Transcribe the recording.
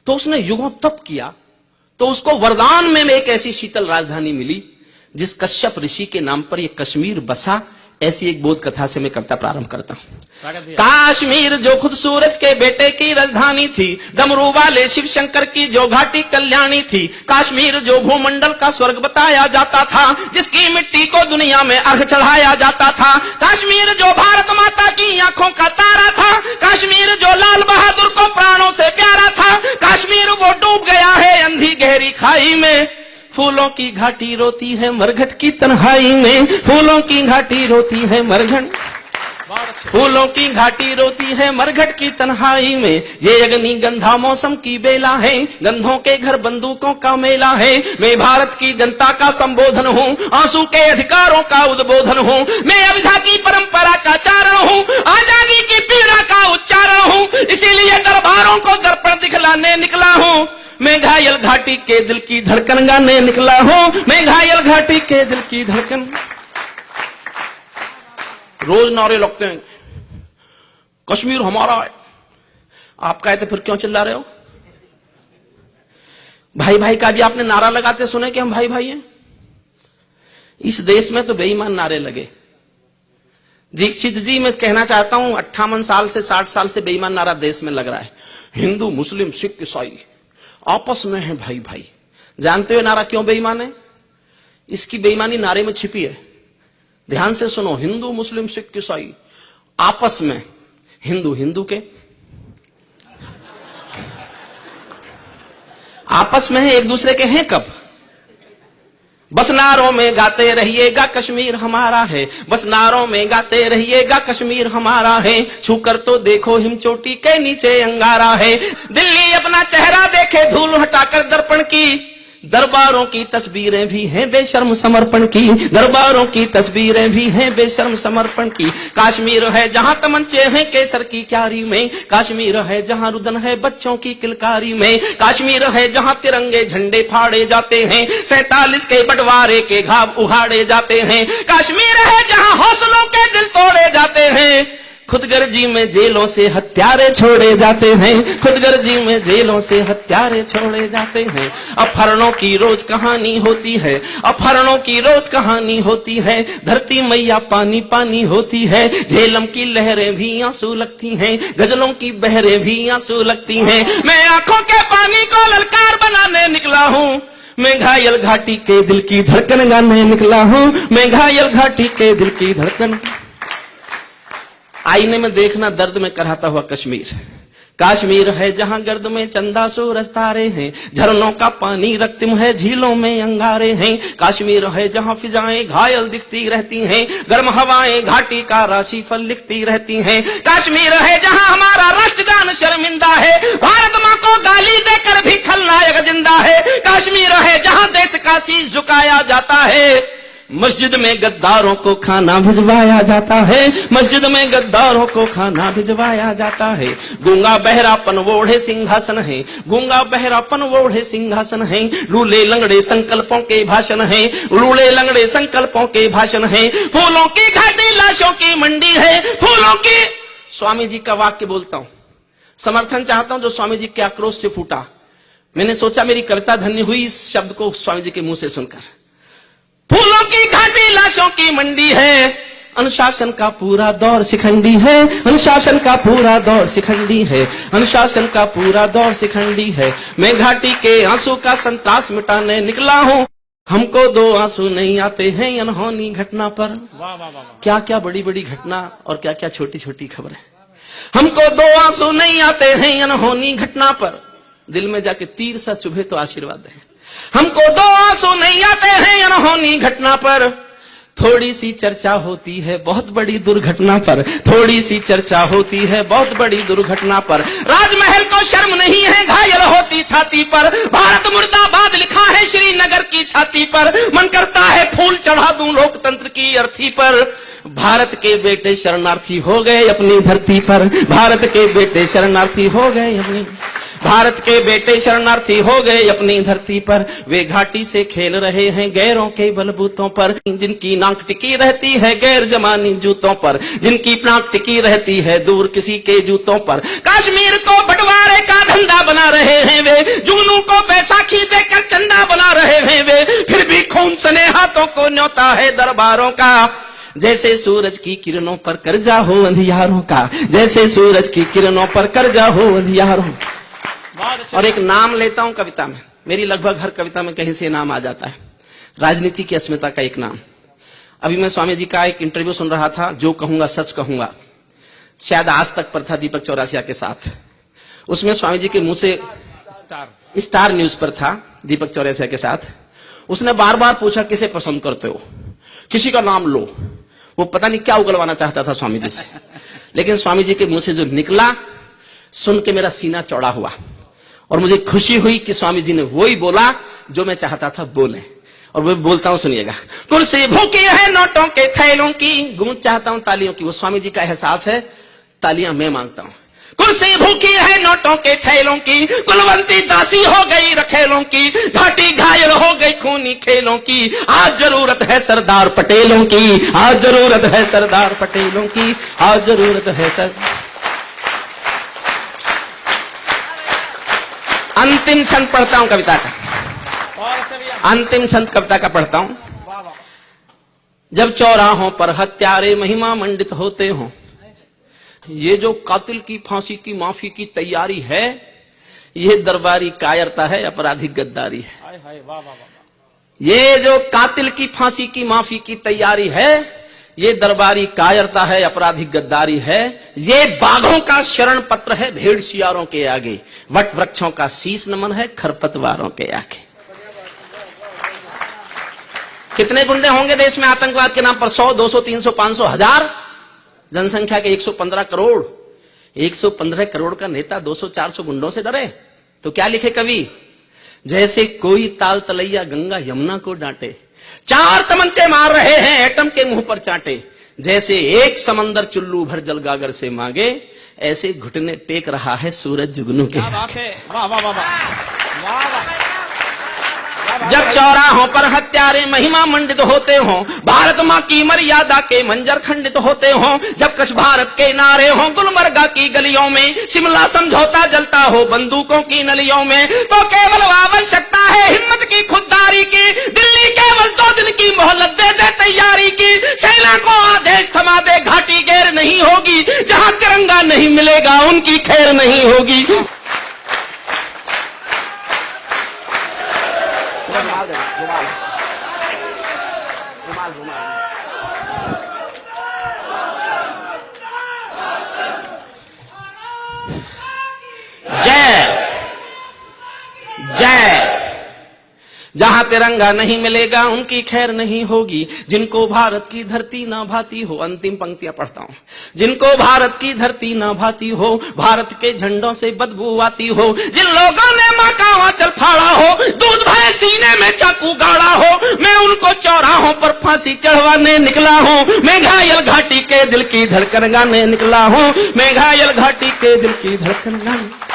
तो उसने युगों तप किया, तो उसको वरदान में एक ऐसी शीतल राजधानी मिली जिस कश्यप ऋषि के नाम पर यह कश्मीर बसा। ऐसी एक बोध कथा से मैं कविता प्रारंभ करता हूं। काश्मीर जो खुद सूरज के बेटे की राजधानी थी, डमरू वाले शिव शंकर की जो घाटी कल्याणी थी, काश्मीर जो भूमंडल का स्वर्ग बताया जाता था, जिसकी मिट्टी को दुनिया में अर्घ चढ़ाया जाता था, काश्मीर जो भारत माता की आंखों का तारा था, काश्मीर जो लाल बहादुर को प्राणों से प्यारा था, काश्मीर वो डूब गया है अंधी गहरी खाई में, फूलों की घाटी रोती है मरघट की तन्हाई में, फूलों की घाटी रोती है मरघट, फूलों की घाटी रोती है मरघट की तन्हाई में, ये अग्नि गंधा मौसम की बेला है, गंधों के घर बंदूकों का मेला है, मैं भारत की जनता का संबोधन हूँ, आंसू के अधिकारों का उद्बोधन हूँ, मैं अविधा की परंपरा का चारण हूँ, आजादी की पीड़ा का उच्चारण हूँ, इसीलिए दरबारों को दर्पण दिखलाने निकला हूँ, मैं घायल घाटी के दिल की धड़कन गाने निकला हूं, मैं घायल घाटी के दिल की धड़कन। रोज नारे लगते हैं कश्मीर हमारा है, आप कहते फिर क्यों चिल्ला रहे हो? भाई भाई का भी आपने नारा लगाते सुने कि हम भाई भाई हैं? इस देश में तो बेईमान नारे लगे। दीक्षित जी, मैं कहना चाहता हूं 58 साल से 60 साल से बेईमान नारा देश में लग रहा है, हिंदू मुस्लिम सिख ईसाई आपस में है भाई भाई। जानते हो नारा क्यों बेईमान है? इसकी बेईमानी नारे में छिपी है। ध्यान से सुनो, हिंदू मुस्लिम सिख ईसाई आपस में, हिंदू हिंदू के आपस में है, एक दूसरे के हैं कब? बस नारों में गाते रहिएगा कश्मीर हमारा है, बस नारों में गाते रहिएगा कश्मीर हमारा है, छूकर तो देखो हिमचोटी के नीचे अंगारा है, दिल्ली अपना चेहरा देखे धूल हटाकर दर्पण की, दरबारों की तस्वीरें भी हैं बेशर्म समर्पण की, दरबारों की तस्वीरें भी हैं बेशर्म समर्पण की, काश्मीर है जहां तमंचे हैं केसर की क्यारी में, काश्मीर है जहां रुदन है बच्चों की किलकारी में, काश्मीर है जहां तिरंगे झंडे फाड़े जाते हैं, 47 के बंटवारे के घाव उहाड़े जाते हैं, काश्मीर है जहां हौसलों के दिल तोड़े जाते हैं, खुदगर्जी में जेलों से हत्यारे छोड़े जाते हैं, खुदगर्जी में जेलों से हत्यारे छोड़े जाते हैं, अपहरणों की रोज कहानी होती है, अपहरणों की रोज कहानी होती है, धरती मैया पानी पानी होती है, झेलम की लहरें भी आंसू लगती हैं, गजलों की बहरें भी आंसू लगती हैं, मैं आंखों के पानी को ललकार बनाने निकला हूँ, मैं घायल घाटी के दिल की धड़कन गाने निकला हूँ, मैं घायल घाटी के दिल की धड़कन। आईने में देखना दर्द में कराता हुआ कश्मीर, काश्मीर है जहां गर्द में चंदा सूरज तारे हैं, झरनों का पानी रक्तिम है झीलों में अंगारे हैं, काश्मीर है जहां फिजाएं घायल दिखती रहती हैं, गर्म हवाएं घाटी का राशि फल लिखती रहती हैं, काश्मीर है जहां हमारा राष्ट्रगान शर्मिंदा है, भारत मां को गाली देकर भी खलनायक जिंदा है, काश्मीर है जहां देश का शीश झुकाया जाता है, मस्जिद में गद्दारों को खाना भिजवाया जाता है, मस्जिद में गद्दारों को खाना भिजवाया जाता है, गूंगा बहरापन वोढ़े सिंहासन है, गूंगा बहरापन वोढ़े सिंहासन है, लूले लंगड़े संकल्पों के भाषण है, लूले लंगड़े संकल्पों के भाषण है, फूलों की घाटी लाशों की मंडी है, फूलों की। स्वामी जी का वाक्य बोलता हूं, समर्थन चाहता हूं जो स्वामी जी के आक्रोश से फूटा। मैंने सोचा मेरी कविता धन्य हुई इस शब्द को स्वामी जी के मुंह से सुनकर। फूलों की घाटी लाशों की मंडी है, अनुशासन का पूरा दौर शिखंडी है, अनुशासन का पूरा दौर शिखंडी है, अनुशासन का पूरा दौर शिखंडी है, मैं घाटी के आंसू का संतास मिटाने निकला हूं, हमको 2 आंसू नहीं आते हैं अनहोनी घटना पर। वाह वाह वाह, क्या क्या बड़ी बड़ी घटना और क्या क्या छोटी छोटी खबरें। हमको 2 आंसू नहीं आते हैं अनहोनी घटना पर, दिल में जाके तीर सा चुभे तो आशीर्वाद है, हमको 2 आंसू नहीं आते हैं अनहोनी घटना पर, थोड़ी सी चर्चा होती है बहुत बड़ी दुर्घटना पर, थोड़ी सी चर्चा होती है बहुत बड़ी दुर्घटना पर, राजमहल को शर्म नहीं है घायल होती छाती पर, भारत मुर्दाबाद लिखा है श्रीनगर की छाती पर, मन करता है फूल चढ़ा दूं लोकतंत्र की अर्थी पर, भारत के बेटे शरणार्थी हो गए अपनी धरती पर, भारत के बेटे शरणार्थी हो गए अपनी, भारत के बेटे शरणार्थी हो गए अपनी धरती पर, वे घाटी से खेल रहे हैं गैरों के बलबूतों पर, जिनकी नाक टिकी रहती है गैर जमानी जूतों पर, जिनकी नाक टिकी रहती है दूर किसी के जूतों पर, कश्मीर को बंटवारे का धंधा बना रहे हैं वे, वे, जुगनू को बैसाखी देकर चंदा बना रहे हैं वे, फिर भी खून सने हाथों को न्योता है दरबारों का। जैसे सूरज की किरणों पर कर्जा हो अंधियारों का, जैसे सूरज की किरणों पर कर्जा हो अंधियारों। और एक नाम लेता हूं कविता में, मेरी लगभग हर कविता में कहीं से नाम आ जाता है, राजनीति की अस्मिता का एक नाम। अभी मैं स्वामी जी का एक इंटरव्यू सुन रहा था, जो कहूंगा सच कहूंगा, शायद आज तक पर था, दीपक चौरसिया के साथ। उसमें स्वामी जी के मुंह से, स्टार न्यूज पर था, दीपक चौरसिया के साथ। उसने बार बार पूछा किसे पसंद करते हो, किसी का नाम लो। वो पता नहीं क्या उगलवाना चाहता था स्वामी जी से, लेकिन स्वामी जी के मुंह से जो निकला सुन के मेरा सीना चौड़ा हुआ और मुझे खुशी हुई कि स्वामी जी ने वही बोला जो मैं चाहता था बोले। और वो बोलता हूं, सुनिएगा। कुर्सी भूखी है नोटों के थैलों की, गूंज चाहता हूं तालियों की। वो स्वामी जी का एहसास है, तालियां मैं मांगता हूं। कुर्सी भूखी है नोटों के थैलों की, कुलवंती दासी हो गई रखेलों की, घाटी घायल हो गई खूनी खेलों की। आज जरूरत है सरदार पटेलों की, आज जरूरत है सरदार पटेलों की, आज जरूरत है सर। अंतिम छंद पढ़ता हूं कविता का, अंतिम छंद कविता का पढ़ता हूं। जब चौराहों पर हत्यारे महिमा मंडित होते हों, ये जो कातिल की फांसी की माफी की तैयारी है, ये दरबारी कायरता है, आपराधिक गद्दारी है। ये जो कातिल की फांसी की माफी की तैयारी है, ये दरबारी कायरता है, आपराधिक गद्दारी है। ये बाघों का शरण पत्र है भेड़ शियारों के आगे, वट वृक्षों का शीश नमन है खरपतवारों के आगे। कितने गुंडे होंगे देश में आतंकवाद के नाम पर? 100, 200, 300, 500, 1000। जनसंख्या के 115 करोड़, 115 करोड़ का नेता 200, 400 गुंडों से डरे? तो क्या लिखे कवि? जैसे कोई ताल तलैया गंगा यमुना को डांटे, 4 तमंचे मार रहे हैं एटम के मुंह पर चांटे। जैसे एक समंदर चुल्लू भर जल गागर से मांगे, ऐसे घुटने टेक रहा है सूरज जुगनू के। क्या बात है, वाह वाह वाह वाह। जब चौराहों पर हत्यारे महिमा मंडित होते हों, भारत मां की मर्यादा के मंजर खंडित होते हों, जब कश भारत के नारे हों गुलमर्गा की गलियों में, शिमला समझौता जलता हो बंदूकों की नलियों में, तो केवल आवश्यकता है हिम्मत की खुददारी की। दिल्ली केवल 2 दिन की मोहलत दे दे तैयारी की, सेना को आदेश थमा दे घाटी गैर नहीं होगी, जहां तिरंगा नहीं मिलेगा उनकी खैर नहीं होगी। जय जय। जहां तिरंगा नहीं मिलेगा उनकी खैर नहीं होगी, जिनको भारत की धरती ना भाती हो। अंतिम पंक्तियां पढ़ता हूं। जिनको भारत की धरती ना भाती हो, भारत के झंडों से बदबू आती हो, जिन लोगों ने मां का आंचल फाड़ा हो, दूध भरे सीने में चाकू गाड़ा हो, मैं उनको चौराहों पर फांसी चढ़वाने निकला हूं। मैं घायल घाटी के दिल की धड़कन गाने निकला हूं, मैं घायल घाटी के दिल की धड़कन गाने।